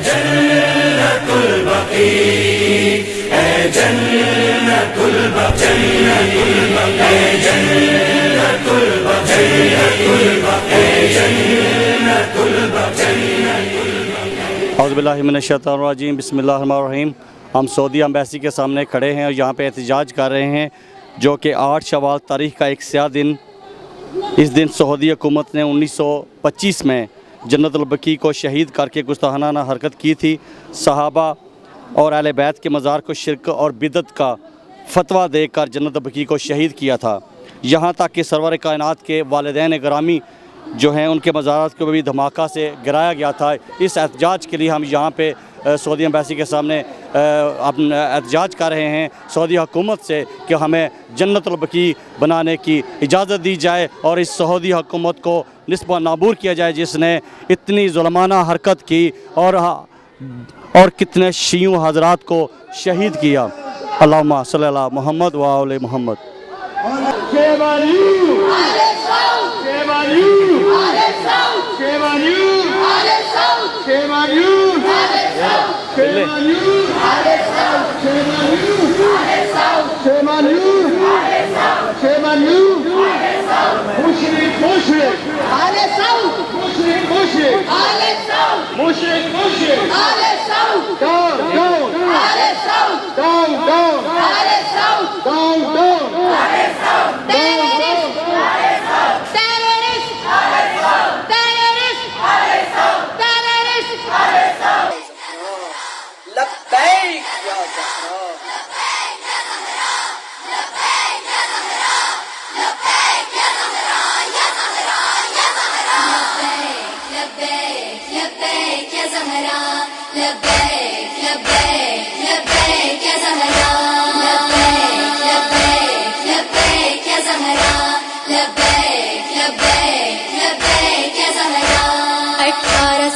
جنت البقیع، اے جنت البقیع، اے جنت البقیع، اے جنت البقیع۔ اعوذ باللہ من الشیطان الرجیم، بسم اللہ الرحمن الرحیم۔ ہم سعودی ایمبیسی کے سامنے کھڑے ہیں اور یہاں پہ احتجاج کر رہے ہیں، جو کہ 8 شوال تاریخ کا ایک سیاہ دن۔ اس دن سعودی حکومت نے 1925 میں جنت البقیع کو شہید کر کے گستاخانہ حرکت کی تھی۔ صحابہ اور اہل بیت کے مزار کو شرک اور بدعت کا فتویٰ دے کر جنت البقیع کو شہید کیا تھا۔ یہاں تک کہ سرور کائنات کے والدین گرامی جو ہیں ان کے مزارات کو بھی دھماکہ سے گرایا گیا تھا۔ اس احتجاج کے لیے ہم یہاں پہ سعودی ایمبیسی کے سامنے احتجاج کر رہے ہیں سعودی حکومت سے کہ ہمیں جنت البقیع بنانے کی اجازت دی جائے اور اس سعودی حکومت کو نصب و نابور کیا جائے جس نے اتنی ظلمانہ حرکت کی اور کتنے شیعوں حضرات کو شہید کیا۔ اللہم صلی اللہ محمد و آل محمد۔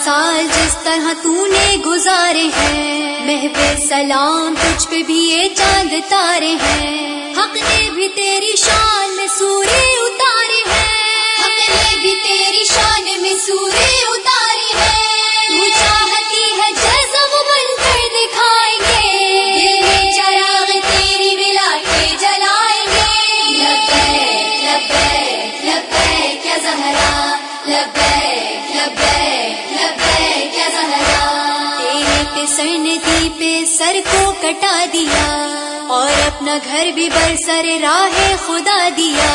سال جس طرح تو نے گزارے ہیں، محو سلام تجھ پہ بھی یہ چاند تارے ہیں۔ حق نے بھی تیری شان میں سورے اتارے ہیں، حق نے بھی تیری شان میں سورے اتارے ہیں۔ تو چاہتی ہے جیسا وہ بن کر دکھائیں گے، دل میں چراغ تیری ملا کے جلائیں گے۔ لبیک لبیک لبیک یا زہرا، لبیک لبیک لبیک یا زہرا۔ تیرے پہ سرندی پہ سر کو کٹا دیا اور اپنا گھر بھی برسر راہ خدا دیا۔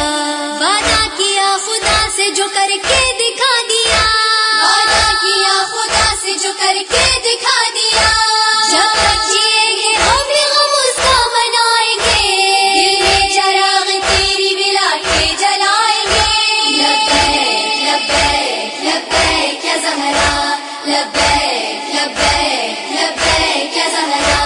وعدہ کیا خدا سے جو کر کے دکھا دیا، وعدہ کیا خدا سے جو کر کے دکھا دیا۔ جب تک جیئیں گے ہم بھی غم اس کا منائیں گے، دل میں چراغ تیری ملا کے جلائیں گے۔ لبیک لبیک لبیک یا زہرا، لبیک لبیک لبیک یا زہرا۔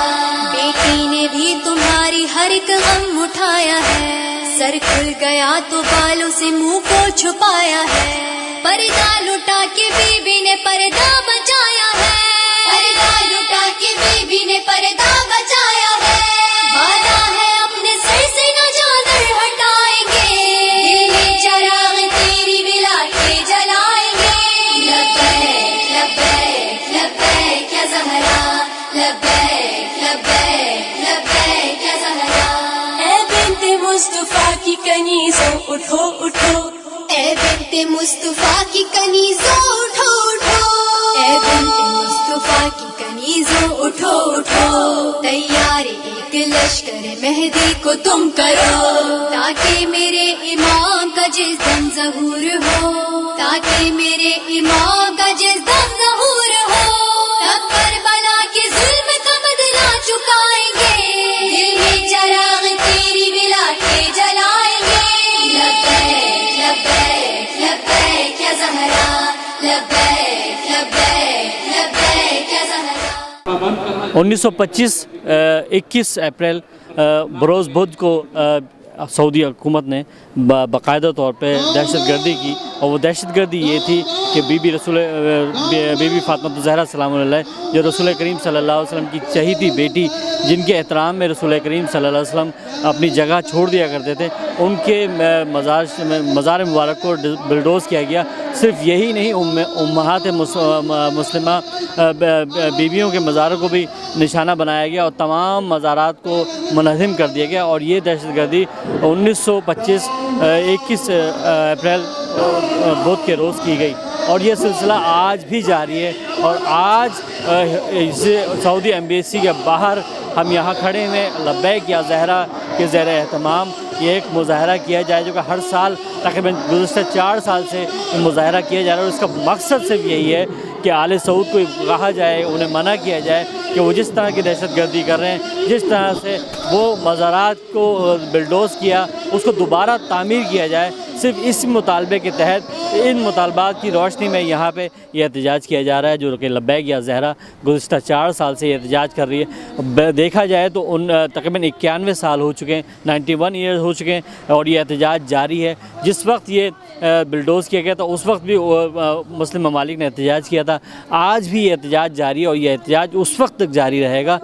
بیٹی نے بھی تمہاری ہر ایک غم اٹھایا ہے، سر کھل گیا تو بالوں سے منہ کو چھپایا ہے۔ پردہ لٹا کے بی بی نے پردہ بچایا ہے، پردہ لٹا کے بی بی نے پردہ بچایا ہے۔ وعدہ ہے اپنے سر سے نہ چادر ہٹائیں گے، دل میں چراغ تیری ملا کے جلائیں گے۔ لبیک لبیک لبیک یا زہرا، لبیک لبیک لبیک یا زہرا۔ اے بنت مصطفیٰ کی کنیزوں اٹھو اٹھو، اے بنت مصطفیٰ کی کنیزوں اٹھو اٹھو، اے بنت مصطفیٰ کی کنیزوں اٹھو اٹھو۔ تیار ایک لشکر مہدی کو تم کرو، تاکہ میرے امام کا جس دم ظہور ہو، تاکہ میرے امام کا جس دم ظہور ہو۔ تب کربلا کے ظلم کا بدلہ چکائیں گے، دل میں چراغ تیری ملا کے جلائیں گے۔ لبیک لبیک لبیک یا زہرا، لبیک لبیک لبیک یا زہرا۔ 1925 21 اپریل بروز بدھ کو سعودی حکومت نے باقاعدہ طور پہ دہشت گردی کی اور وہ دہشت گردی یہ تھی کہ بی بی فاطمہ الزہرا سلام علیہ جو رسول کریم صلی اللہ علیہ وسلم کی چہیتی بیٹی، جن کے احترام میں رسول کریم صلی اللہ علیہ وسلم اپنی جگہ چھوڑ دیا کرتے تھے، ان کے مزار مبارک کو بلڈوز کیا گیا۔ صرف یہی نہیں، امہات مسلمہ بیویوں کے مزاروں کو بھی نشانہ بنایا گیا اور تمام مزارات کو منہدم کر دیا گیا، اور یہ دہشت گردی 21 اپریل بدھ کے روز کی گئی، اور یہ سلسلہ آج بھی جاری ہے۔ اور آج سعودی ایمبیسی کے باہر ہم یہاں کھڑے ہوئے لبیک یا زہرا کے زیر اہتمام یہ ایک مظاہرہ کیا جائے، جو کہ ہر سال تقریباً گزشتہ 4 سال سے مظاہرہ کیا جا رہا ہے، اور اس کا مقصد صرف یہی ہے کہ آل سعود کو کہا جائے، انہیں منع کیا جائے کہ وہ جس طرح کی دہشت گردی کر رہے ہیں، جس طرح سے وہ مزارات کو بلڈوز کیا، اس کو دوبارہ تعمیر کیا جائے۔ صرف اس مطالبے کے تحت، ان مطالبات کی روشنی میں یہاں پہ یہ احتجاج کیا جا رہا ہے، جو کہ لبیک یا زہرا گزشتہ 4 سال سے یہ احتجاج کر رہی ہے۔ دیکھا جائے تو تقریباً 91 سال ہو چکے ہیں، 91 ایئرز ہو چکے ہیں، اور یہ احتجاج جاری ہے۔ جس وقت یہ بلڈوز کیا گیا تھا اس وقت بھی مسلم ممالک نے احتجاج کیا تھا، آج بھی یہ احتجاج جاری ہے، اور یہ احتجاج اس وقت تک جاری رہے گا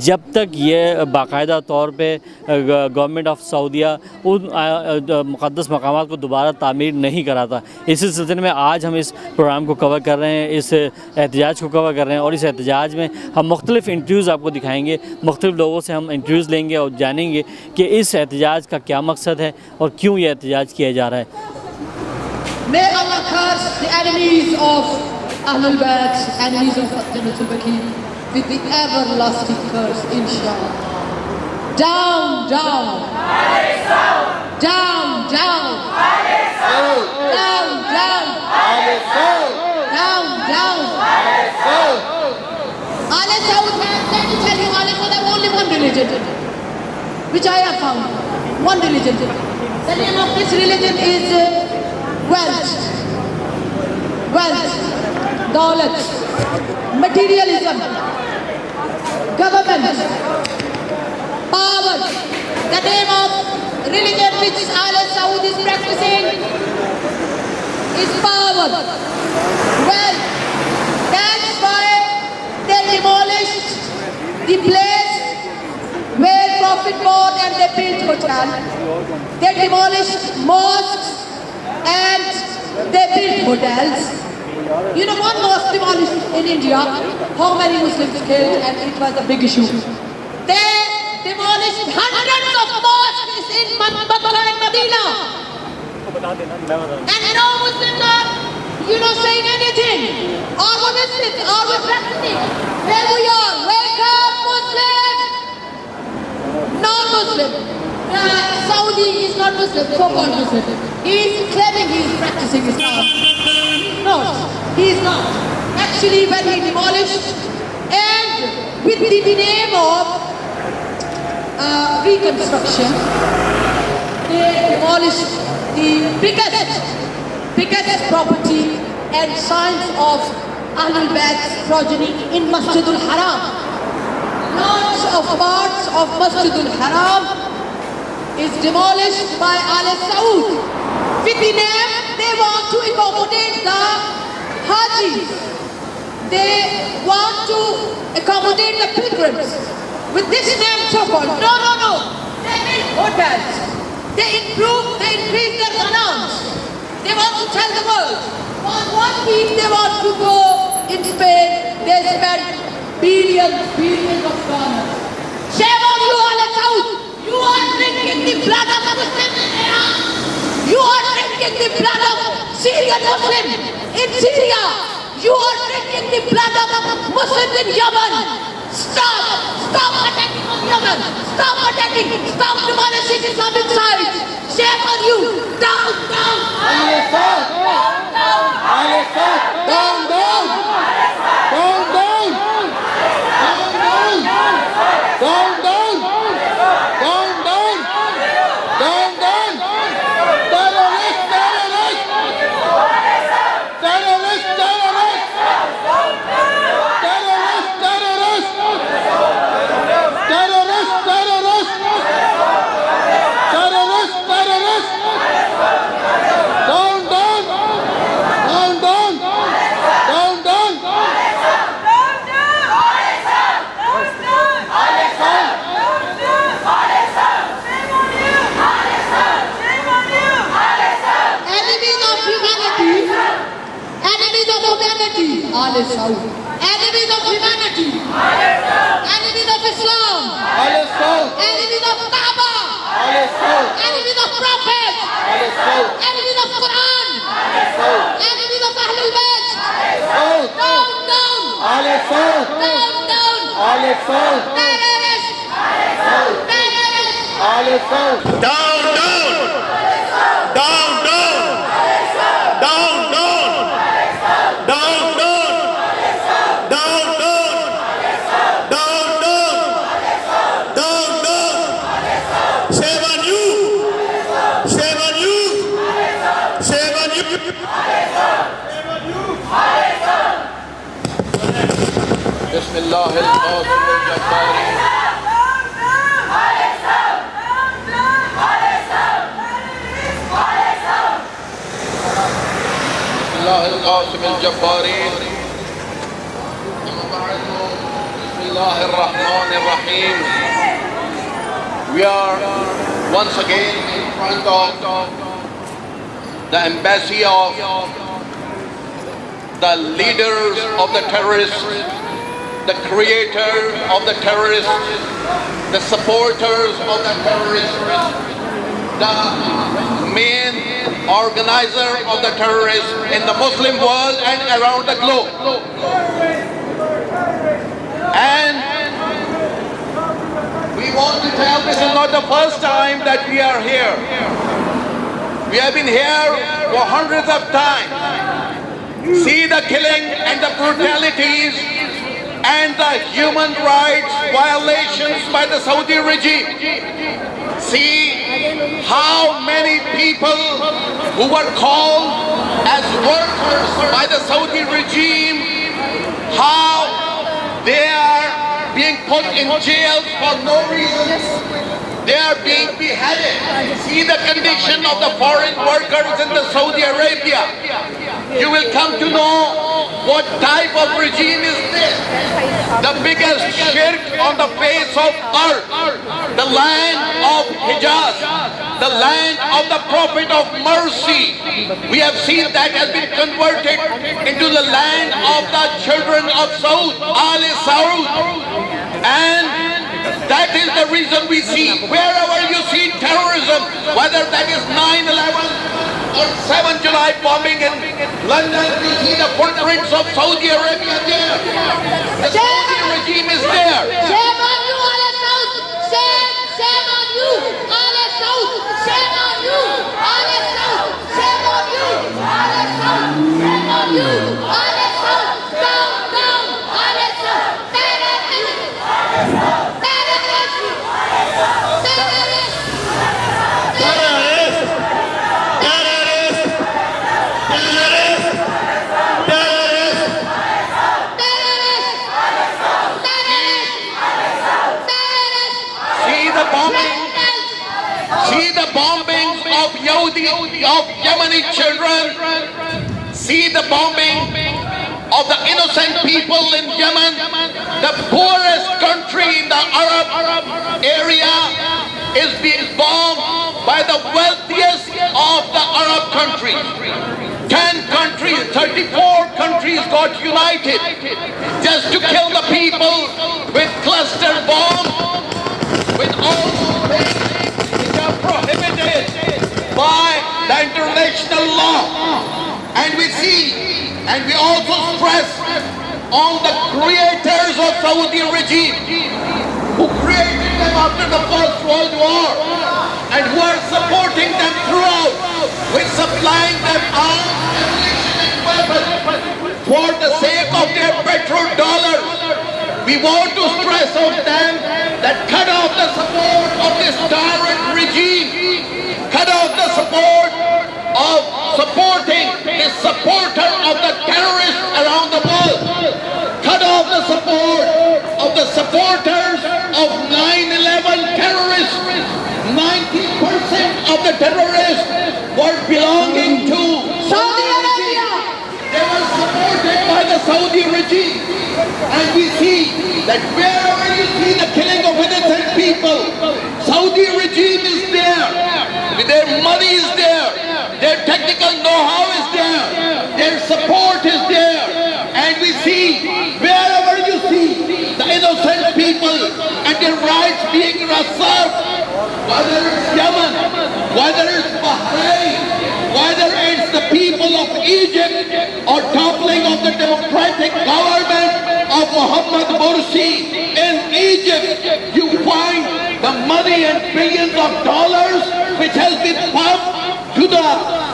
جب تک یہ باقاعدہ طور پہ گورنمنٹ آف سعودیہ ان مقدس مقامات کو دوبارہ تعمیر نہیں کراتا۔ اسی سلسلے میں آج ہم اس پروگرام کو کور کر رہے ہیں، اس احتجاج کو کور کر رہے ہیں، اور اس احتجاج میں ہم مختلف انٹرویوز آپ کو دکھائیں گے، مختلف لوگوں سے ہم انٹرویوز لیں گے اور جانیں گے کہ اس احتجاج کا کیا مقصد ہے اور کیوں یہ احتجاج کیا جا رہا ہے۔ May Allah curse the enemies of Ahlul Bayt, enemies of Jannatul Baqi, with the everlasting curse, inshallah. Down, down. Down, down. Down, down. Down, down. Ahle Saud, let me tell you, Ahle Saud have only one religion, which I have found. One religion. The name of this religion is wealth, daulat, materialism, government, power. The name of religion which Al Saud is practicing is power, wealth. That's why they demolished the place where Prophet born and they built hotel. They demolished mosques and they built hotels. You know, one mosque demolished in India, how many Muslims killed, and it was a big issue. They demolished hundreds of mosques in Makkah and Medina. And no Muslims are, saying anything. Are we listening? Are we practicing? There we are. Wake up, Muslim! Non-Muslim. Saudi is not Muslim, so-called Muslim. He is claiming he is practicing Islam. No, he is not. Actually, when he demolished, and with the name of reconstruction, they demolished the biggest property and signs of Ahlul Bayt's progeny in Masjidul Haram. Large of parts of Masjidul Haram is demolished by Al Saud. With the name, they want to accommodate the Hajis. They want to accommodate the pilgrims. With this name so-called. No. They build hotels. They increase their finance. They want to tell the world. On one week they want to go in Spain. They spend billions of dollars. Shame on you, Al Saud. You are drinking the blood of Muslims in Iran. You are drinking the blood of Syrian Muslims in Syria. You are drinking the blood of Muslims in Yemen. Stop attacking on Yemen. Stop attacking. Stop demolishing Islamic sites. Shame on you. Down. Down, down! Down, down! Down, down! Down, down! Down, down! Down, down! Down, down! Shame on you! Shame on you! Shame on you! بسم الله القاسم الجبار بسم الله القاسم الجبارين بسم الله الرحمن الرحيم. We are once again in front of the embassy of the leaders of the terrorists, the creators of the terrorists, the supporters of the terrorists, the main organizer of the terrorists in the Muslim world and around the globe. And we want to tell this is not the first time that we are here. We have been here for hundreds of times. See the killing and the brutalities and the human rights violations by the Saudi regime. See how many people who were called as workers by the Saudi regime, how they are being put in jail for no reason. They are being beheaded. See the condition of the foreign workers in the Saudi Arabia. You will come to know what type of regime is this. The biggest shirk on the face of earth. The land of Hijaz. The land of the Prophet of mercy. We have seen that has been converted into the land of the children of Saud, Ali Saud. And that is the reason we see, wherever you see terrorism, whether that is 9/11 or 7 July bombing in London, you see the footprints of Saudi Arabia there. The Saudi regime is there. Shame on you, Ali Saud! Shame on you, Ali Saud! Shame on you, Ali Saud! Shame on you, Ali Saud! Shame on you, Ali Saud! Down, down, Ali Saud! See the bombings of Yahudi, of Yemeni children. See the bombing of the innocent people in Yemen. The poorest country in the Arab area is being bombed by the wealthiest of the Arab countries. 10 countries, 34 countries got united just to kill the people with cluster bombs, with all things which are prohibited by the international law. And we see, and we also stress on the creators of Saudi regime, who created them after the First World War, and who are supporting them throughout with supplying them arms, ammunition and weapons for the sake of their petrodollars. We want to stress on them that cut off the support of this tyrant regime, cut off the support of supporting the supporter of the terrorists around the world, cut off the support of the supporters of 9/11 terrorists. 90% of the terrorists were belonging to Saudi Arabia. They were supported by the Saudi regime. And we see that wherever you see the killing of innocent people, Saudi regime is there. Their money is there. Their technical know-how is there. Their support is there. And we see wherever you see the innocent people and their rights being reserved, whether it's Yemen, whether it's Bahrain, whether it's the people of Egypt or toppling of the democratic government of Mohammed Morsi in money and billions of dollars which has been pumped to the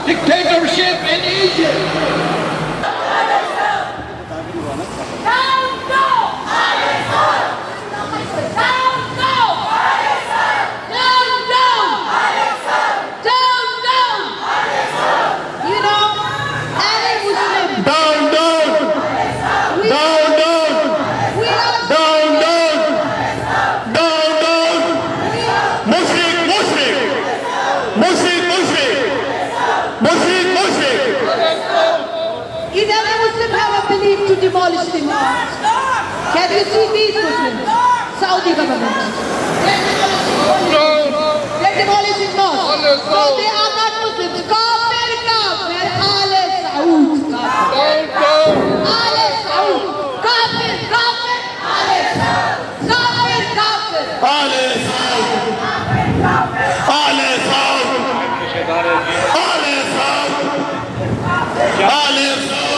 dictatorship in Egypt. Down, go! Down, go! Down, down! Down, down! You know, any Muslim, Down, down, down, down, we are down, down, down, down. Mushrik, mushrik, mushrik, mushrik, mushrik, mushrik. Is every Muslim have a belief to demolish the mosque? Can you see these Muslims? Saudi government. They're demolishing mosques. So they are not Muslims. Kafir, kafir, Ale Saud. Ale Saud. Kafir, kafir, Ale Saud. Kafir, kafir. Ale Saud, Ale Saud, Ale Saud, Ale Saud.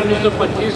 1925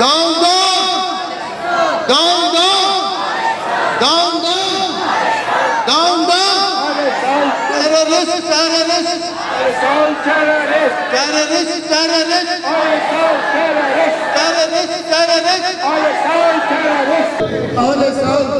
Down, down, down, down, down, down, down, down. Terrorist, terrorist, terrorist, terrorist, terrorist,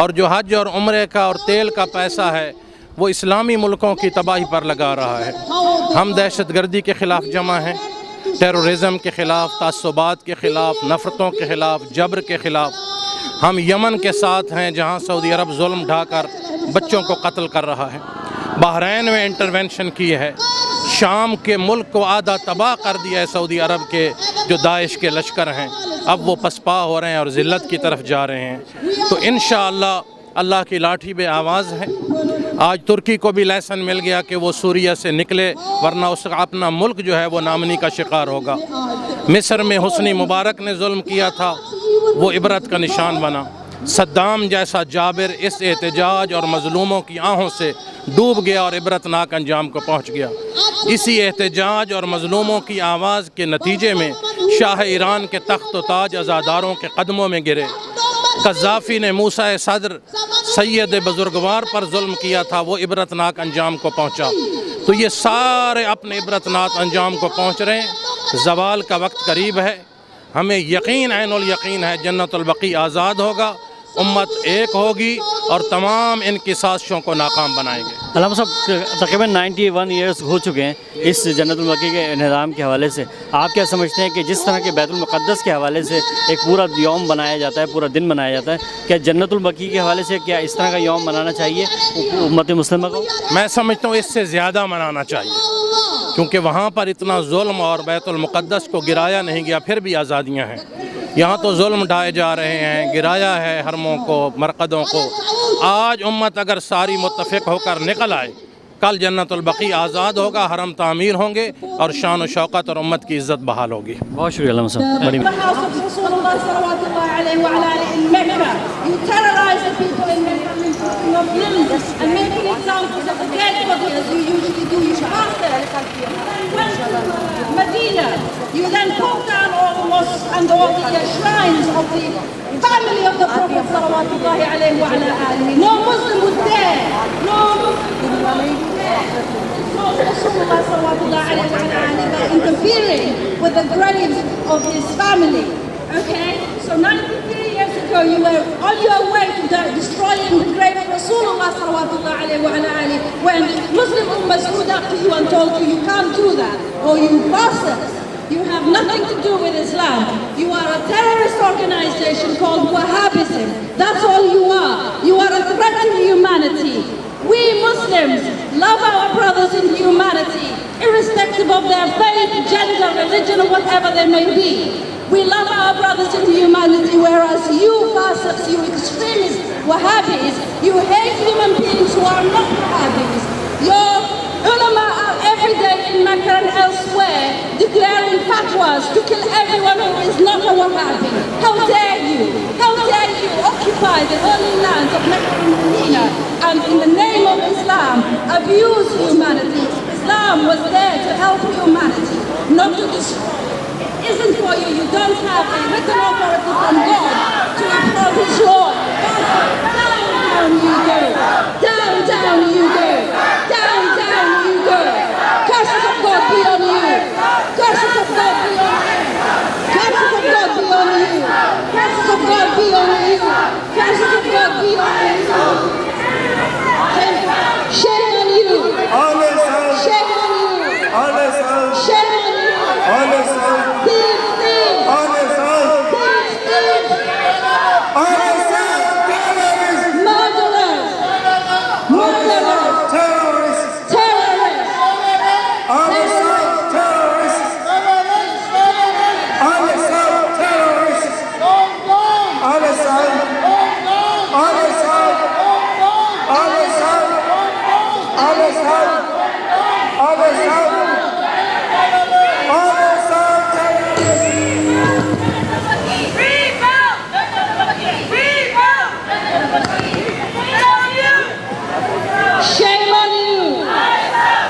اور جو حج اور عمرے کا اور تیل کا پیسہ ہے وہ اسلامی ملکوں کی تباہی پر لگا رہا ہے۔ ہم دہشت گردی کے خلاف جمع ہیں، ٹیرورزم کے خلاف، تعصبات کے خلاف، نفرتوں کے خلاف، جبر کے خلاف۔ ہم یمن کے ساتھ ہیں جہاں سعودی عرب ظلم ڈھا کر بچوں کو قتل کر رہا ہے، بحرین میں انٹرونشن کی ہے، شام کے ملک کو آدھا تباہ کر دیا ہے سعودی عرب کے جو داعش کے لشکر ہیں، اب وہ پسپا ہو رہے ہیں اور ذلت کی طرف جا رہے ہیں۔ تو انشاءاللہ اللہ کی لاٹھی بے آواز ہے۔ آج ترکی کو بھی لیسن مل گیا کہ وہ سوریہ سے نکلے، ورنہ اس کا اپنا ملک جو ہے وہ نامنی کا شکار ہوگا۔ مصر میں حسنی مبارک نے ظلم کیا تھا، وہ عبرت کا نشان بنا۔ صدام جیسا جابر اس احتجاج اور مظلوموں کی آہوں سے ڈوب گیا اور عبرتناک انجام کو پہنچ گیا۔ اسی احتجاج اور مظلوموں کی آواز کے نتیجے میں شاہ ایران کے تخت و تاج عزاداروں کے قدموں میں گرے۔ قذافی نے موسیٰ صدر سید بزرگوار پر ظلم کیا تھا، وہ عبرتناک انجام کو پہنچا۔ تو یہ سارے اپنے عبرتناک انجام کو پہنچ رہے ہیں۔ زوال کا وقت قریب ہے، ہمیں یقین عین الیقین ہے جنت البقیع آزاد ہوگا، امت ایک ہوگی اور تمام ان کی سازشوں کو ناکام بنائیں گے۔ علامہ صاحب تقریباً 91 ایئرس ہو چکے ہیں اس جنت البقیع کے انہدام کے حوالے سے، آپ کیا سمجھتے ہیں کہ جس طرح کے بیت المقدس کے حوالے سے ایک پورا یوم بنایا جاتا ہے، پورا دن منایا جاتا ہے، کیا جنت البقیع کے حوالے سے کیا اس طرح کا یوم منانا چاہیے امت مسلمہ کو؟ میں سمجھتا ہوں اس سے زیادہ منانا چاہیے، کیونکہ وہاں پر اتنا ظلم اور بیت المقدس کو گرایا نہیں گیا، پھر بھی آزادیاں ہیں۔ یہاں تو ظلم ڈھائے جا رہے ہیں، گرایا ہے حرموں کو، مرقدوں کو۔ آج امت اگر ساری متفق ہو کر نکل آئے، کل جنت البقیع آزاد ہوگا، حرم تعمیر ہوں گے اور شان و شوکت اور امت کی عزت بحال ہوگی۔ بہت شکریہ علامہ صاحب، بڑی Medina, you then pull down all the mosques and all the shrines of the family of the Prophet salawatullahi alayhi wa ala alihi. No Muslim was there. No Muslim was there. No Rasulullah salawatullahi alayhi wa ala alihi were interfering with the graves of his family. Okay? So 93 years ago you were on your way to destroying the grave of Rasulullah salawatullahi alayhi wa ala alihi when Muslim Ummah stood up to you and told you can't do that. Oh, you bastards! You have nothing to do with Islam. You are a terrorist organization called Wahhabism. That's all you are. You are a threat to humanity. We Muslims love our brothers in humanity, irrespective of their faith, gender, religion, or whatever they may be. We love our brothers in humanity, whereas you bastards, you extremists, Wahhabis, you hate human beings who are not Wahhabis. Your ulama are every day in Mecca and elsewhere declaring fatwas to kill everyone who is not a Wahhabi. How dare you? How dare you occupy the holy lands of Mecca and Medina and in the name of Islam abuse humanity? Islam was there to help humanity, not to destroy. It isn't for you. You don't have a written authority from God to uphold His law. Down, down you go. Down, down you go. Down, down you go. Curses of God be on you. Curses of God be on you. Curses of God be on you. Curses of God be on you. Curses of God be on you. Shame on you. Shame on you. Shame on you. Thieves, thieves. Thieves, thieves. Murderers. Murderers. Terrorists. Shame on you.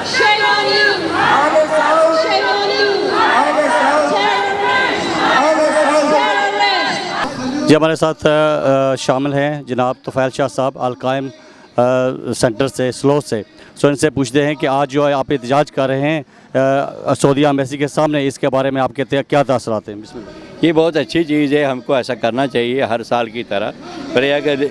Shame on you. Shame on you. Terrorists. جی ہمارے ساتھ شامل ہیں جناب طفیل شاہ صاحب القائم centre سے سلو سے، سو ان سے پوچھتے ہیں کہ آج جو ہے آپ احتجاج کر رہے ہیں سعودیہ ایمبیسی کے سامنے، اس کے بارے میں آپ کے کیا تاثرات ہیں؟ بسم اللہ۔ یہ بہت اچھی چیز ہے، ہم کو ایسا کرنا چاہیے ہر سال کی طرح، پر اگر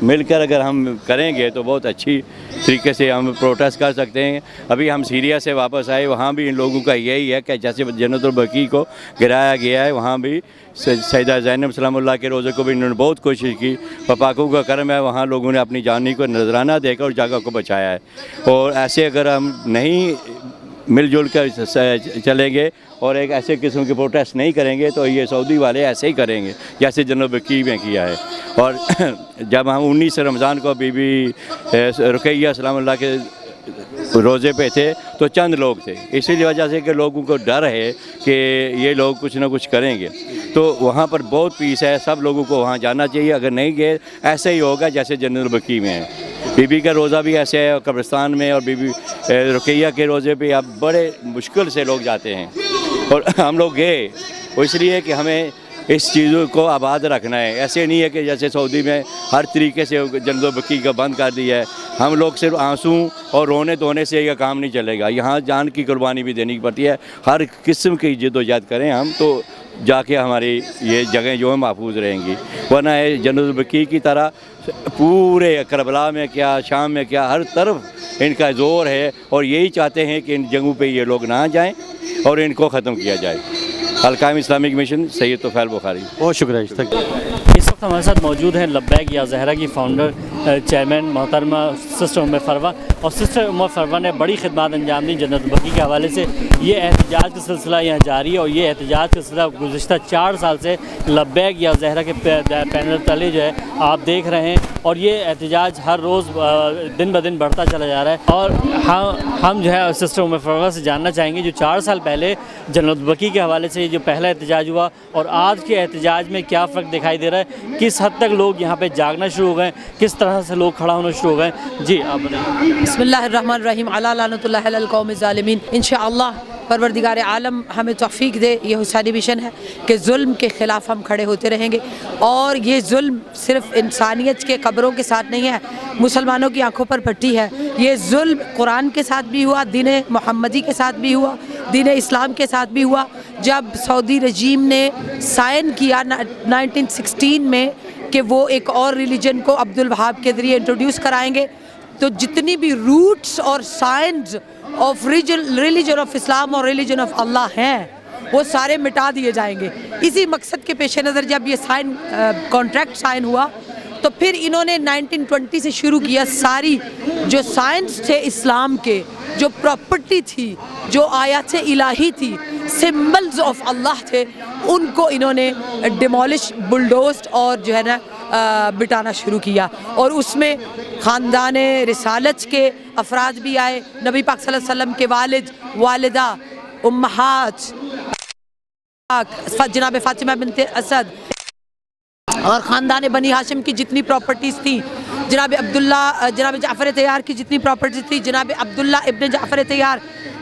مل کر اگر ہم کریں گے تو بہت اچھی طریقے سے ہم پروٹیسٹ کر سکتے ہیں. ابھی ہم سیریا سے واپس آئے, وہاں بھی ان لوگوں کا یہی ہے کہ جیسے جنت البقیع کو گرایا گیا ہے, وہاں بھی سیدہ زینب سلام اللہ کے روزے کو بھی انہوں نے بہت کوشش کی. پاکوں کا کرم ہے, وہاں لوگوں نے اپنی جانی کو نذرانہ دے کر اس جگہ کو بچایا ہے. اور ایسے اگر ہم نہیں مل جل کر چلیں گے اور ایک ایسے قسم کے پروٹیسٹ نہیں کریں گے تو یہ سعودی والے ایسے ہی کریں گے جیسے جنت البقیع میں کیا ہے. اور جب ہم 19 رمضان کو بی بی رقیہ سلام اللہ کے روزے پہ تھے تو چند لوگ تھے, اسی وجہ سے کہ لوگوں کو ڈر ہے کہ یہ لوگ کچھ نہ کچھ کریں گے. تو وہاں پر بہت پیس ہے, سب لوگوں کو وہاں جانا چاہیے. اگر نہیں گئے ایسے ہی ہوگا جیسے جنت البقیع میں ہے. بی بی کا روزہ بھی ایسے ہے قبرستان میں, اور بی بی رقیہ کے روزے پہ اب بڑے مشکل سے لوگ جاتے ہیں. اور ہم لوگ گئے وہ اس لیے کہ ہمیں اس چیزوں کو آباد رکھنا ہے. ایسے نہیں ہے کہ جیسے سعودی میں ہر طریقے سے جنت البقیع کا بند کر دیا ہے. ہم لوگ صرف آنسوں اور رونے دھونے سے یہ کام نہیں چلے گا, یہاں جان کی قربانی بھی دینی پڑتی ہے. ہر قسم کی جد و جہد کریں ہم تو جا کے ہماری یہ جگہیں جو ہیں محفوظ رہیں گی. ورنہ جنت البقیع کی طرح پورے کربلا میں کیا, شام میں کیا, ہر طرف ان کا زور ہے, اور یہی چاہتے ہیں کہ ان جگہوں پہ یہ لوگ نہ جائیں اور ان کو ختم کیا جائے. القائم اسلامک مشن, سید طفیل بخاری. بہت شکریہ. اس وقت ہمارے ساتھ موجود ہیں لبیک یا زہرا کی فاؤنڈر چیئرمین محترمہ سسٹر ام فروہ, اور سسٹر ام فروہ نے بڑی خدمات انجام دی جنت البقیع کے حوالے سے. یہ احتجاج کا سلسلہ یہاں جاری ہے, اور یہ احتجاج کا سلسلہ گزشتہ 4 سال سے لبیک یا زہرا کے پینل تلے جو ہے آپ دیکھ رہے ہیں, اور یہ احتجاج ہر روز دن بدن بڑھتا چلا جا رہا ہے. اور ہم جو ہے سسٹر ام فروہ سے جاننا چاہیں گے جو 4 سال پہلے جنت البقیع کے حوالے سے جو پہلا احتجاج ہوا اور آج کے احتجاج میں کیا فرق دکھائی دے رہا ہے, کس حد تک لوگ یہاں پہ جاگنا شروع ہو گئے, کس طرح سے لوگ کھڑا ہونا شروع ہو گئے. جی آپ بتائیں. بسم اللہ الرحمن الرحیم. علی لعنت اللہ علی القوم الظالمین. انشاءاللہ پروردگار عالم ہمیں توفیق دے. یہ حسینی مشن ہے کہ ظلم کے خلاف ہم کھڑے ہوتے رہیں گے, اور یہ ظلم صرف انسانیت کے قبروں کے ساتھ نہیں ہے, مسلمانوں کی آنکھوں پر پھٹی ہے. یہ ظلم قرآن کے ساتھ بھی ہوا, دین محمدی کے ساتھ بھی ہوا, دین اسلام کے ساتھ بھی ہوا. جب سعودی رجیم نے سائن کیا 1916 میں کہ وہ ایک اور ریلیجن کو عبد الوہاب کے ذریعے انٹروڈیوس کرائیں گے, تو جتنی بھی روٹس اور سائنز آف ریلیجن آف اسلام اور ریلیجن آف اللہ ہیں وہ سارے مٹا دیے جائیں گے. اسی مقصد کے پیش نظر جب یہ کانٹریکٹ سائن ہوا تو پھر انہوں نے 1920 سے شروع کیا, ساری جو سائنس تھے اسلام کے, جو پراپرٹی تھی, جو آیات الہی تھی, سمبلز آف اللہ تھے, ان کو انہوں نے ڈیمولش, بلڈوزڈ اور جو ہے نا بٹانا شروع کیا. اور اس میں خاندان رسالت کے افراد بھی آئے, نبی پاک صلی اللہ علیہ وسلم کے والد, والدہ, امہات, جناب فاطمہ بنت اسد, اور خاندان بنی ہاشم کی جتنی پراپرٹیز تھیں, جناب جناب جعفر طیار کی جتنی پراپرٹیز تھی, جناب عبداللہ ابن جعفر طیار,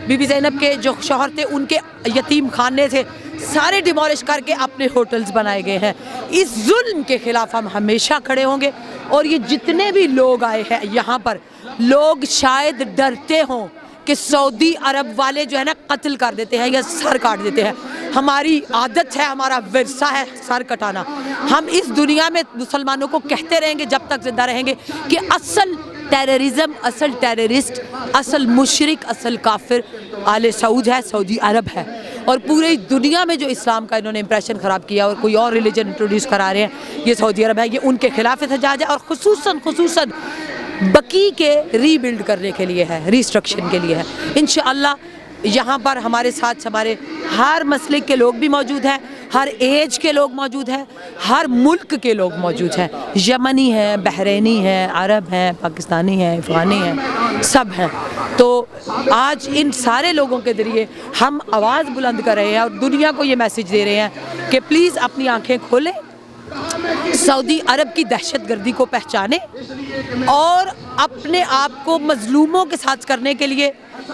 بی بی زینب کے جو شوہر تھے ان کے یتیم خانے تھے, سارے ڈیمولش کر کے اپنے ہوٹلز بنائے گئے ہیں. اس ظلم کے خلاف ہم ہمیشہ کھڑے ہوں گے. اور یہ جتنے بھی لوگ آئے ہیں یہاں پر, لوگ شاید ڈرتے ہوں کہ سعودی عرب والے جو ہے نا قتل کر دیتے ہیں یا سر کاٹ دیتے ہیں. ہماری عادت ہے, ہمارا ورثہ ہے سر کٹانا. ہم اس دنیا میں مسلمانوں کو کہتے رہیں گے جب تک زندہ رہیں گے کہ اصل ٹیررزم, اصل ٹیررسٹ, اصل مشرک, اصل کافر آل سعود ہے, سعودی عرب ہے. اور پوری دنیا میں جو اسلام کا انہوں نے امپریشن خراب کیا اور کوئی اور ریلیجن انٹروڈیوس کرا رہے ہیں, یہ سعودی عرب ہے. یہ ان کے خلاف احتجاج ہے, اور خصوصاً بقیع کے ری بلڈ کرنے کے لیے ہے, ریسٹرکشن کے لیے ہے. انشاءاللہ یہاں پر ہمارے ساتھ ہمارے ہر مسلک کے لوگ بھی موجود ہیں, ہر ایج کے لوگ موجود ہیں, ہر ملک کے لوگ موجود ہیں. یمنی ہیں, بحرینی ہیں, عرب ہیں, پاکستانی ہیں, افغانی ہیں, سب ہیں. تو آج ان سارے لوگوں کے ذریعے ہم آواز بلند کر رہے ہیں اور دنیا کو یہ میسج دے رہے ہیں کہ پلیز اپنی آنکھیں کھولیں, سعودی عرب کی دہشت گردی کو پہچانیں, اور اپنے آپ کو مظلوموں کے ساتھ کرنے کے لیے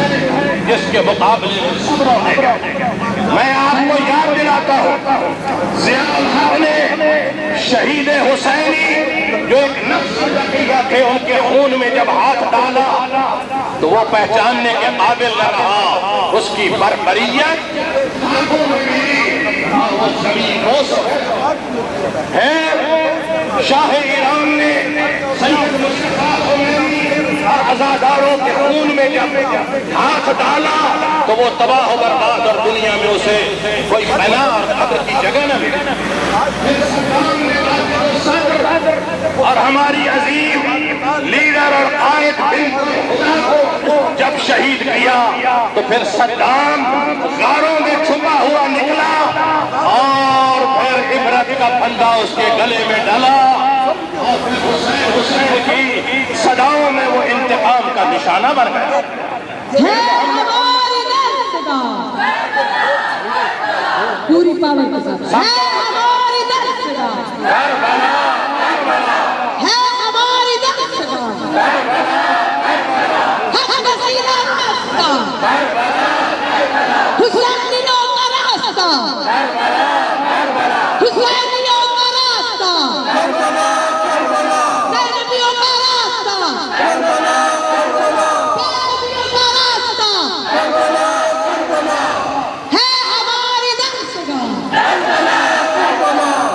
ہے جس کے مقابلے میں صبر ہے۔ میں آپ کو یاد دلاتا ہوں، ضیاء الحق نے شہید حسینی جو ایک نفس ذکیہ تھے، ان کے خون میں جب ہاتھ ڈالا تو وہ پہچاننے کے قابل نہ رہا، اس کی بربریت اور وہ زمین بوس ہے۔ شاہ ایران نے سید مصطفیٰ خمینی اور عزاداروں کے خون میں جب ہاتھ ڈالا تو وہ تباہ و برباد، اور دنیا میں اسے کوئی پناہ اور قدر کی جگہ نہ ملی۔ اور ہماری عظیم لیڈر اور قائد کو جب شہید کیا تو پھر صدام غاروں میں چھپا ہوا نکلا اور پھر عبرت کا پھندا اس کے گلے میں ڈالا، اور پھر حسین کی صداؤں میں وہ انتقام کا نشانہ بن گیا۔ پوری پاور کے ساتھ ہے ہماری درسگاہ، ہے ہماری درسگاہ، حق وسیلہ راستہ، حسینیوں کا راستہ، حسینیوں کا راستہ، زینبیوں کا راستہ، زینبیوں کا راستہ ہے ہماری درسگاہ۔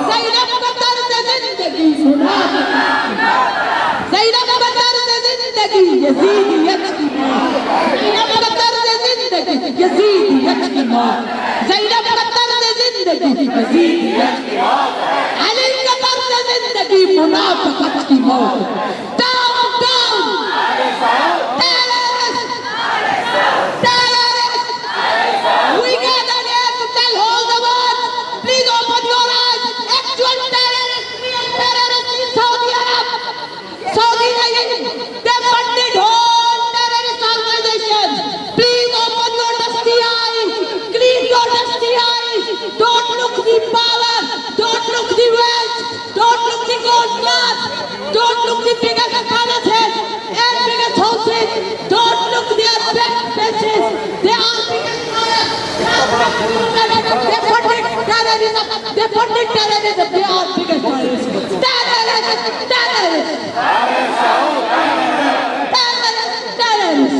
زینب کا طرز زندگی سنا، زینب کا طرز زندگی یزیدیت کی موت، زینب کا طرز زندگی یزیدیت کی موت، زینب کا طرز زندگی یزیدیت کی موت، علی کا طرز زندگی منافقت کی موت۔ Down down terrorist, terrorist, we gather here to tell all the world, please open your eyes. Actual terrorists, real terrorists in Saudi Arab, Saudi Arabia, they funded whole terrorist organizations. Please open your dusty eyes, clean your dusty eyes. Don't look the power, don't look the wealth, don't look the gold class, don't look the biggest palaces and biggest houses, don't look their best faces. They are biggest liars. They funded terrorism. They funded terrorism. They are biggest terrorists. Terrorists. Terrorists. Terrorists. Terrorists.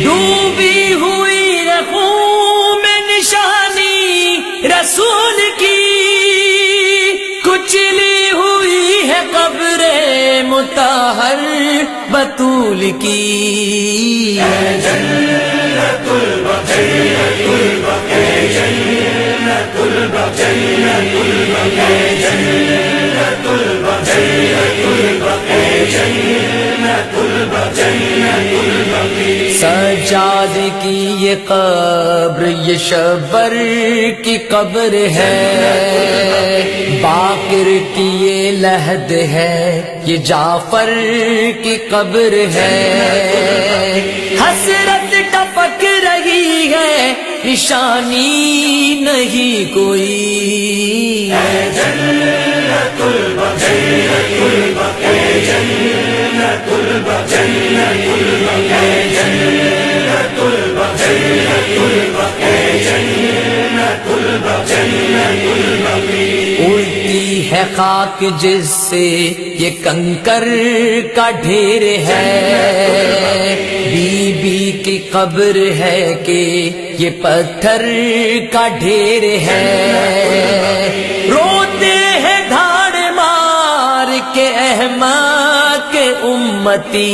ڈوبی ہوئی رخوں میں نشانی رسول کی، کچلی ہوئی ہے قبر مطہر بطول کی۔ اے جنت البقیع، اے جنت البقیع، اے جنت البقیع، اے جنت البقیع۔ سجاد کی یہ قبر یہ شبر کی قبر ہے، باقر کی یہ لحد ہے یہ جعفر کی قبر ہے، حسرت ٹپک رہی ہے نشانی نہیں کوئی۔ اے جنت البقیع، اے جنت البقیع، اے جنت البقیع، اے جنت البقیع۔ اڑتی ہے خاک جس سے یہ کنکر کا ڈھیر ہے، بی بی کی قبر ہے کہ یہ پتھر کا ڈھیر ہے، روتے ہیں دھاڑ مار کے احمد کے امتی،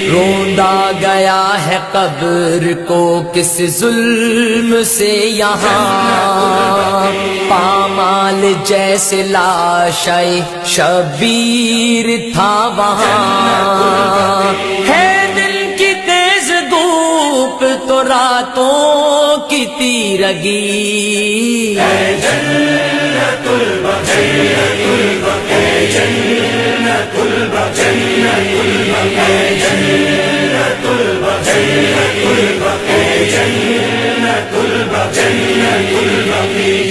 روندا گیا ہے قبر کو کس ظلم سے یہاں، پامال جیسے لاشیں شبیر تھا وہاں، ہے دن کی تیز دھوپ تو راتوں کی تیرگی،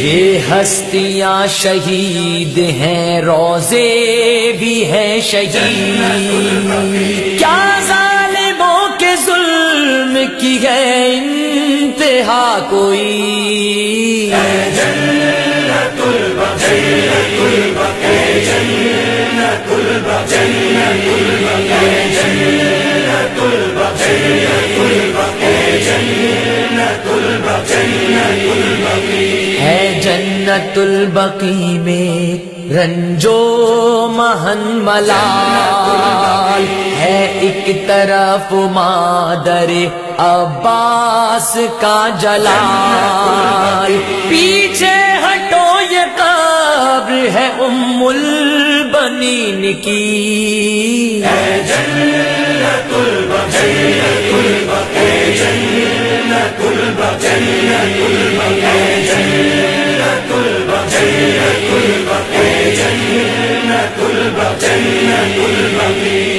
یہ ہستیاں شہید ہیں، روزے بھی ہیں شہید، کیا ظالموں کے ظلم کی ہے انتہا کوئی، ہے جنت البقیع میں رنجو محن ملال، ہے ایک طرف مادر عباس کا جلال، پیچھے ہٹو یہ قبر ہے ام البنین کی، ہے جنت البقیع،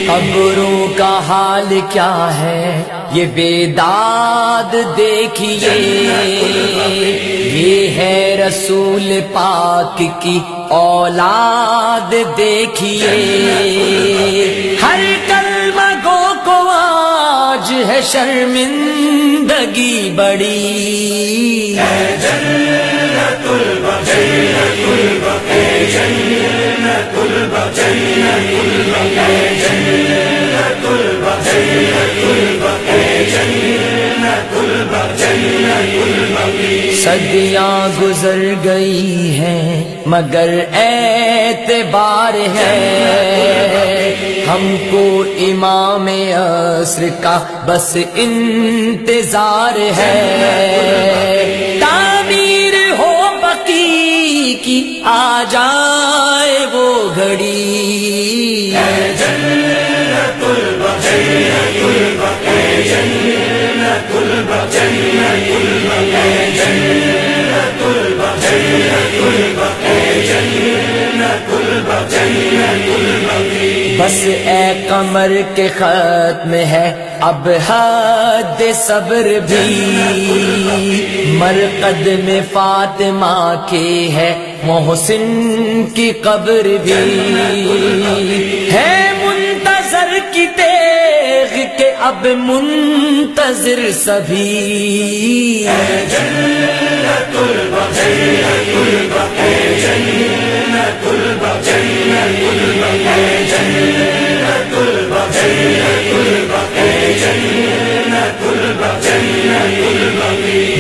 قبروں کا حال کیا ہے یہ بیداد دیکھیے، یہ ہے رسول پاک کی اولاد دیکھیے، ہر کلمہ گو کو آج ہے شرمندگی بڑی، ہے جنت البقیع، جنت البقیع، جنت البقیع، صدیاں گزر گئی ہیں مگر اعتبار ہے، ہم کو امام عصر کا بس انتظار ہے، تعمیر ہو بقیع کی آ جائے وہ گھڑی، ہے جنت البقیع، جنت البقیع، جنت البقیع، بس اے قمر کے ختم ہے اب حد صبر بھی، مرقد میں فاطمہ کی ہے محسن کی قبر بھی، ہے منتظر کی تیغ کے اب منتظر سبھی، ہے جنت البقیع، جنت البقیع، جنت البقیع، جنت البقیع،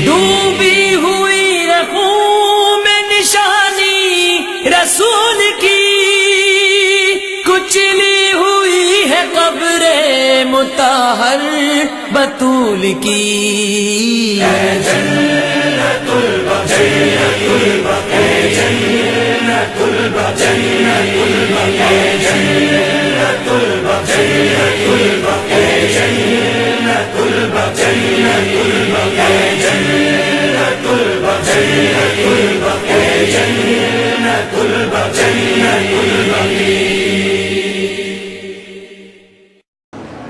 ڈوبی ہوئی رخوں میں نشانی رسول کی، کچلی ہوئی ہے قبر مطہر بطول کی، ہے جنت البقیع، جنت البقیع، جنت البقیع، جنت البقیع، جنت البقیع، جنت البقیع،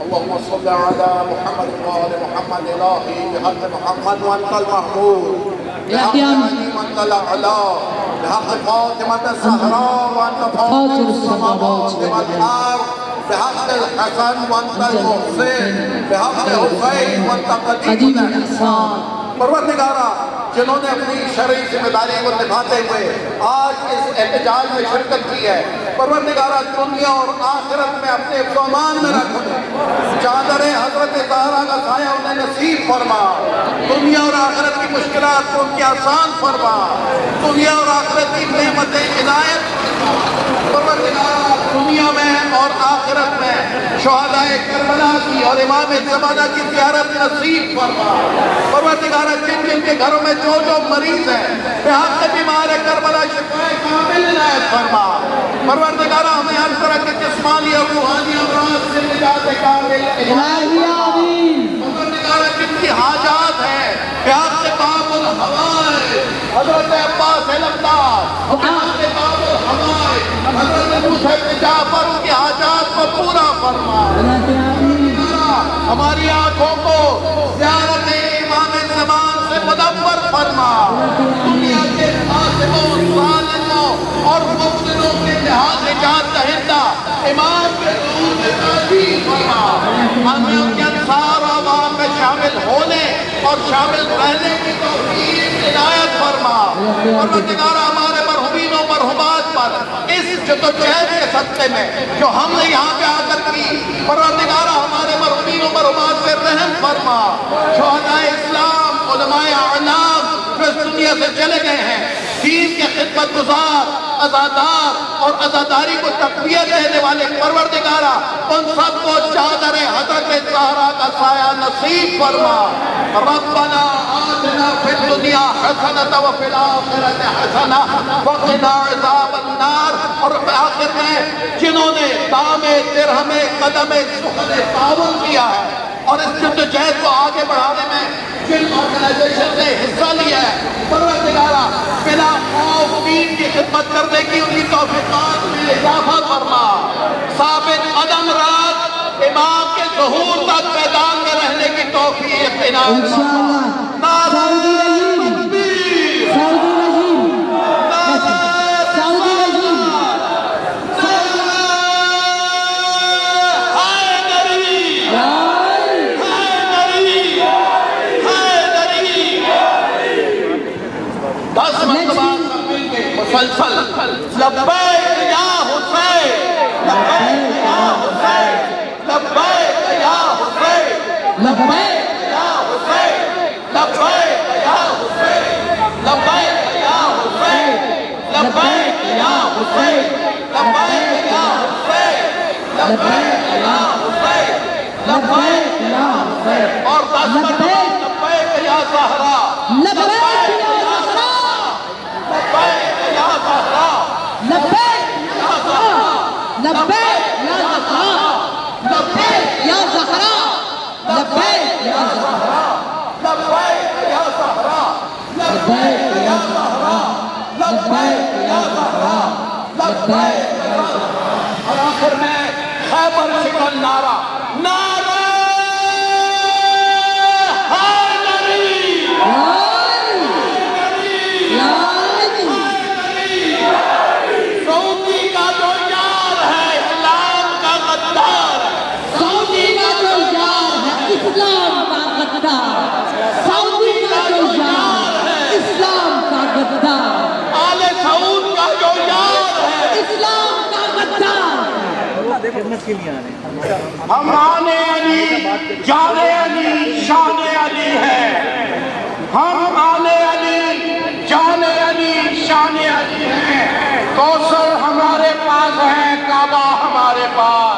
اللهم صل على محمد وآل محمد إلهي بحق محمد وأنت المحمود، بحق علي وأنت الأعلى، بحق فاطمة الزهراء وأنت فاطر السماوات والأرض، بحق الحسن وأنت المحسن، بحق الحسین والتقدیم الاحسان۔ پروردگارہ جنہوں نے اپنی شرعی ذمہ داری کو نبھاتے ہوئے آج اس احتجاج میں شرکت کی ہے، پروردگارہ دنیا اور آخرت میں اپنے امان میں رکھ دے، چادر حضرت زہرا کا سایہ انہیں نصیب فرما، دنیا اور آخرت کی مشکلات کو ان کی آسان فرما، دنیا اور آخرت کی نعمت عنایت پروردگارہ دنیا میں اور آخرت میں شہداء کربلا کی اور امام زمانہ کی زیارت نصیب فرما، پروردگارہ جن جن کے گھروں میں جو مریض ہیں بحق بیمار کربلا شفا کامل عنایت فرما، پروردگارہ ہمیں ہر طرح کے جسمانی اور روحانی امراض سے نجات کامل عنایت فرما، پروردگارہ جن کی حاجات ہیں بحق باب الحوائج حضرت عباس علمدار، بحق باب الحوائج حضرت موسیٰ بن جعفر کی حاجات کو پورا فرما، ہماری آنکھوں کو زیارت امام زمان سے مدبر فرما، دنیا کے حاکموں، ظالموں اور مبتلوں کے لحاظ جان دہندہ امام کے ظہور میں راضی فرما، ہمیں ان کے انصار و عوام میں شامل ہونے اور شامل رہنے کی توفیق عنایت فرما، پروردگارہ ہمارے مرحومین و مرحومات پر اس جدوجہد کے صدقے میں جو ہم نے یہاں پہ آ کر کی، پروردگارہ ہمارے مرحومین و مرحومات سے رحم فرما، شہداء اسلام، علماء اعلام جو اس دنیا سے چلے گئے ہیں، دین کے خدمت گزار، عزادار اور عزاداری کو تقویت دینے والے پروردگارہ ان سب کو چادر حضرت زہرا کا سایہ نصیب فرما، ربنا آتنا فی الدنیا حسنۃ وفی الآخرۃ حسنہ وقنا عذاب النار۔ اور آخر میں جنہوں نے دام درہم قدم سخن تعاون کیا ہے اور اس جدوجہد کو آگے بڑھانے میں جن آرگنائزیشن نے حصہ لیا ہے، پروردگارہ بلا خوف دین کی خدمت کرنے کی ان کی توفیقات میں اضافہ فرما، ثابت قدم رات امام کے ظہور تک میدان میں رہنے کی توفیق عنایت فرما، نعرہ تکبیر، مسلسل لبیک یا حسین، لبیک یا حسین، لبیک یا حسین، لبیک یا حسین، لبیک یا حسین، لبیک یا حسین، لبیک یا حسین، لبیک یا حسین، لبیک یا حسین، لبیک یا حسین، اور 10 مرتبہ لبیک یا زہرا، لبیک یا زہرا، لبیک یا زہرا، لبیک یا زہرا، لبیک یا زہرا، لبیک یا زہرا، لبیک یا زہرا، لبیک یا زہرا، لبیک یا زہرا، لبیک یا زہرا، لبیک یا زہرا۔ اور آخر میں خیبر شکن نعرہ، نعرہ ہم آنے علی، جانے علی، شان علی ہے، ہم آنے علی، جانے علی، شان علی ہے، کوثر ہمارے پاس ہے، کعبہ ہمارے پاس،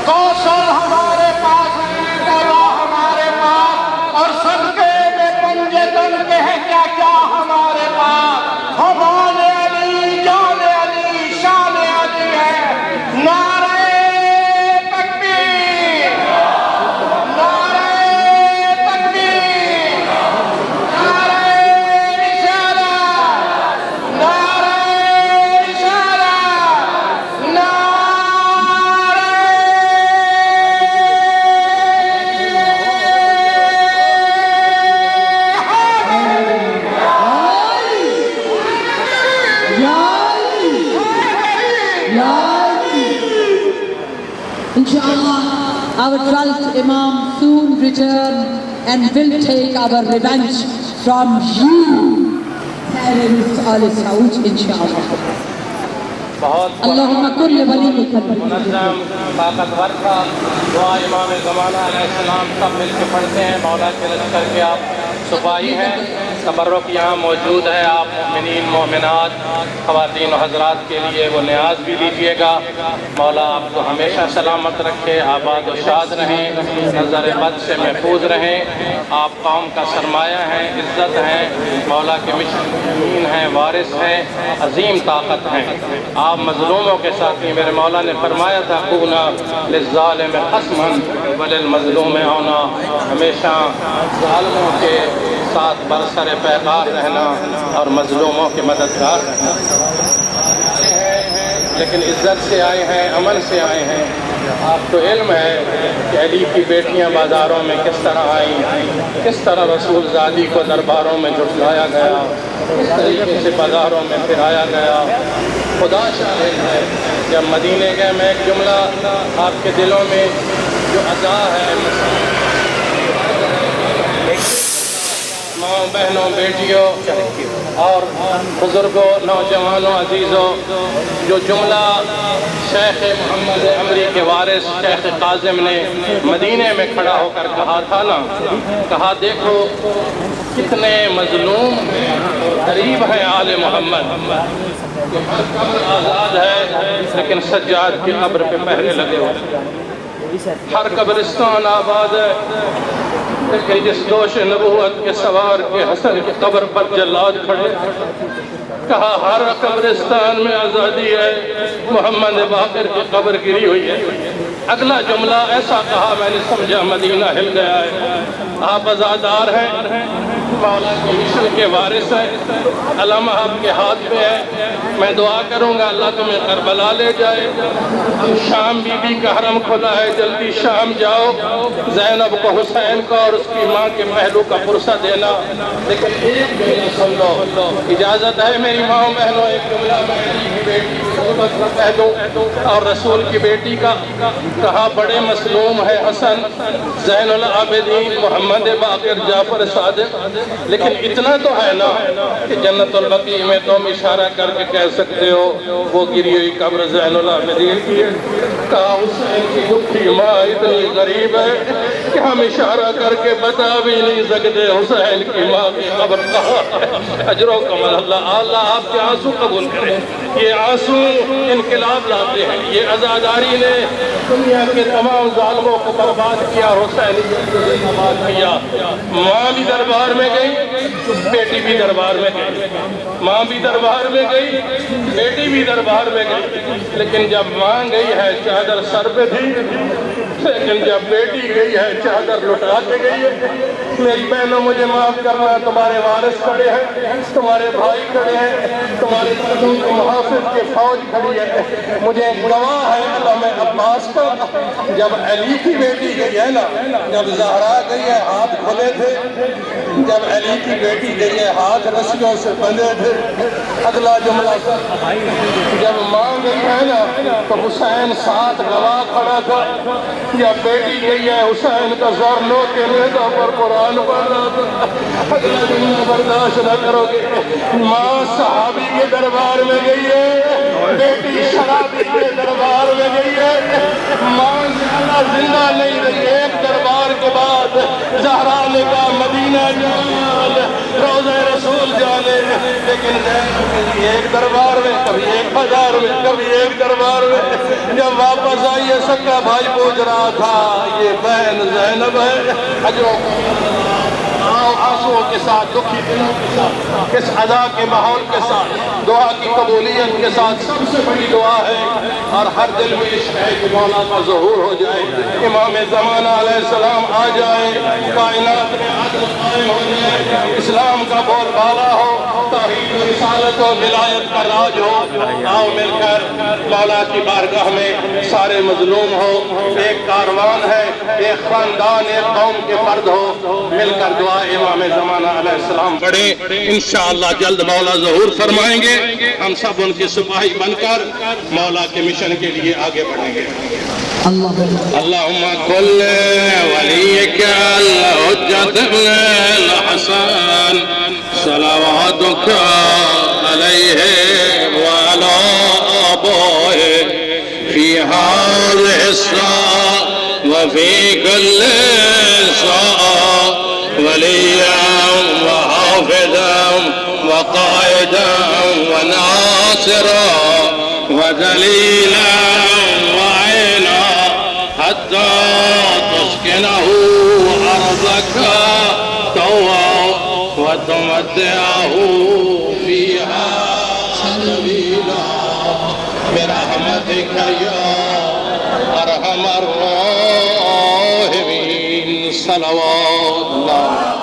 کوثر ہمارے پاس ہے، کعبہ ہمارے پاس، اور صدقے میں پنجے تن کے ہیں کیا کیا ہمارے پاس، ہم آنے علی، جانے علی، شان علی ہے، نعرہ تکبیر، نعرہ Our trust Imam soon return and will take our revenge from you, terrorists Al Saud, inshallah. اللہم کل ولیک منظم طاقتور کا دعا امام زمانہ علیہ السلام سب مل کے پڑھتے ہیں. مولا کے لشکر کے آپ سپاہی ہیں. تبرک یہاں موجود ہے. آپ مومنین مومنات خواتین و حضرات کے لیے وہ نیاز بھی لیجیے گا. مولا آپ کو ہمیشہ سلامت رکھے, آباد و شاد رہیں, نظر بد سے محفوظ رہیں. آپ قوم کا سرمایہ ہیں, عزت ہیں, مولا کے مشین ہیں, وارث ہیں, عظیم طاقت ہیں. آپ مظلوموں کے ساتھی. میرے مولا نے فرمایا تھا کونا للظالم قسما وللمظلوم عونا. ہمیشہ ظالموں کے ساتھ برسر پیکار رہنا اور مظلوموں کے مددگار رہنا. لیکن عزت سے آئے ہیں, امن سے آئے ہیں. آپ کو علم ہے کہ علی کی بیٹیاں بازاروں میں کس طرح آئیں, کس طرح رسول زادی کو درباروں میں جھٹلایا گیا, کس طریقے سے بازاروں میں پھرایا گیا. خدا شاہد ہے جب مدینے گئے, میں ایک جملہ آپ کے دلوں میں جو عزا ہے, ماں بہنوں بیٹیوں اور بزرگوں نوجوانوں عزیزوں, جو جملہ شیخ محمد عمری کے وارث شیخ قاسم نے مدینے میں کھڑا ہو کر کہا تھا نا, کہا دیکھو کتنے مظلوم غریب ہیں آل محمد, ہر قبر آزاد ہے لیکن سجاد کی قبر پہ پہرے لگے ہوئے. ہر قبرستان آباد ہے لیکن جس دوش نبوت کے سوار کے حسن کی قبر پر جلاد کھڑے. کہا ہر قبرستان میں آزادی ہے, محمد باقر کی قبر گری ہوئی ہے. اگلا جملہ ایسا کہا میں نے سمجھا مدینہ ہل گیا ہے. آپ آزادار ہیں, مولا کے مشن کے وارث ہیں, علم آپ کے ہاتھ پہ ہے. میں دعا کروں گا اللہ تمہیں کربلا لے جائے. اب شام بی بی کا حرم کھلا ہے, جلدی شام جاؤ, زینب کو حسین کو اور اس کی ماں کے پہلو کا پرسہ دینا. لیکن ایک جملہ سن لو, اجازت ہے میری ماں بہنوں, ایک جملہ میں علی کی بیٹی کو کہہ دوں اور رسول کی بیٹی کا. کہا بڑے مظلوم ہے حسن, زین العابدین, محمد باقر, جعفر صادق, لیکن اتنا تو ہے نا کہ جنت البقیع میں تم اشارہ کر کے کہہ سکتے ہو وہ گری ہوئی قبر زین العابدین کی ہے. کہا حسین کی دکھی ماں اتنی غریب ہے کہ ہم اشارہ کر کے بتا بھی نہیں سکتے حسین کی ماں کی قبر کہاں ہے. اجر و کمال اللہ آپ کے آنسو قبول کرے. یہ آنسو انقلاب لاتے ہیں. یہ عزاداری نے دنیا کے تمام ظالموں کو برباد کیا, حسینیت کو برباد کیا. ماں بھی دربار میں گئی, بیٹی بھی دربار میں گئی. ماں بھی دربار میں گئی, بیٹی بھی دربار میں گئی. لیکن جب ماں گئی ہے چادر سر پہ تھی, لیکن جب بیٹی گئی ہے چادر لٹا کے گئی ہے. میری بہنوں مجھے معاف کرنا, تمہارے وارث کھڑے ہیں, تمہارے بھائی کھڑے ہیں, تمہارے قدم کے محافظ کے فوج کھڑی ہے. مجھے گواہ ہے علامہ عباس کا, جب علی کی بیٹی گئی ہے نا, جب زہرا گئی ہے ہاتھ کھلے تھے, جب علی کی بیٹی گئی ہے ہاتھ رسیوں سے بندھے تھے. اگلا جملہ جب ماں گئی ہے نا تو حسین ساتھ گواہ کھڑا تھا. جب بیٹی گئی ہے حسین کا زر لو کے ریزہ پر قرآن پڑھ رہا تھا. اگلا جملہ برداشت نہ کرو گے. ماں صحابی کے دربار میں گئی ہے, بیٹی شرابی کے دربار میں گئی ہے. ماں زیادہ زندہ نہیں رہی. ایک دربار کے بعد زہرا نے کہا مدینہ جان, روضہ رسول جانے. لیکن کبھی ایک دربار میں, کبھی 1000 میں, کبھی ایک دربار میں. جب واپس آئی ہے سکا بھائی پوچھ رہا تھا یہ بہن زینب ہے. اجروں آنسوؤں کے ساتھ, دکھی دلوں کے ساتھ, اس ادا کے ماحول کے ساتھ, دعا کی قبولیت کے ساتھ سب سے بڑی دعا ہے. اور ہر دل میں عشق ہے کہ مولا کا ظہور ہو جائے, امام زمانہ علیہ السلام آ جائے, کائنات میں عدل قائم ہو جائے, اسلام کا بول بالا ہو, رسالت و ولایت کا راج ہو. آؤ مل کر مولا کی بارگاہ میں سارے مظلوم ہو. ایک کاروان ہے، ایک خاندان، ایک قوم کے فرد ہو. مل کر دعا امام زمانہ علیہ السلام پڑھیں. انشاءاللہ جلد مولا ظہور فرمائیں گے. ہم سب ان کے سپاہی بن کر مولا کے مشن کے لیے آگے بڑھیں گے. اللہم کل ولیک الحجت ابن الحسن صلواتک علیہ وعلی آبائہ فی هذه الساعة وفي كل ساعة وليا وحافظا وقائدا وناصرا ودليلا وعينا حتى تسكنه أرضك طوعا وتمتعه فيها طويلا برحمتك يا أرحم الراحمين. صلوات الله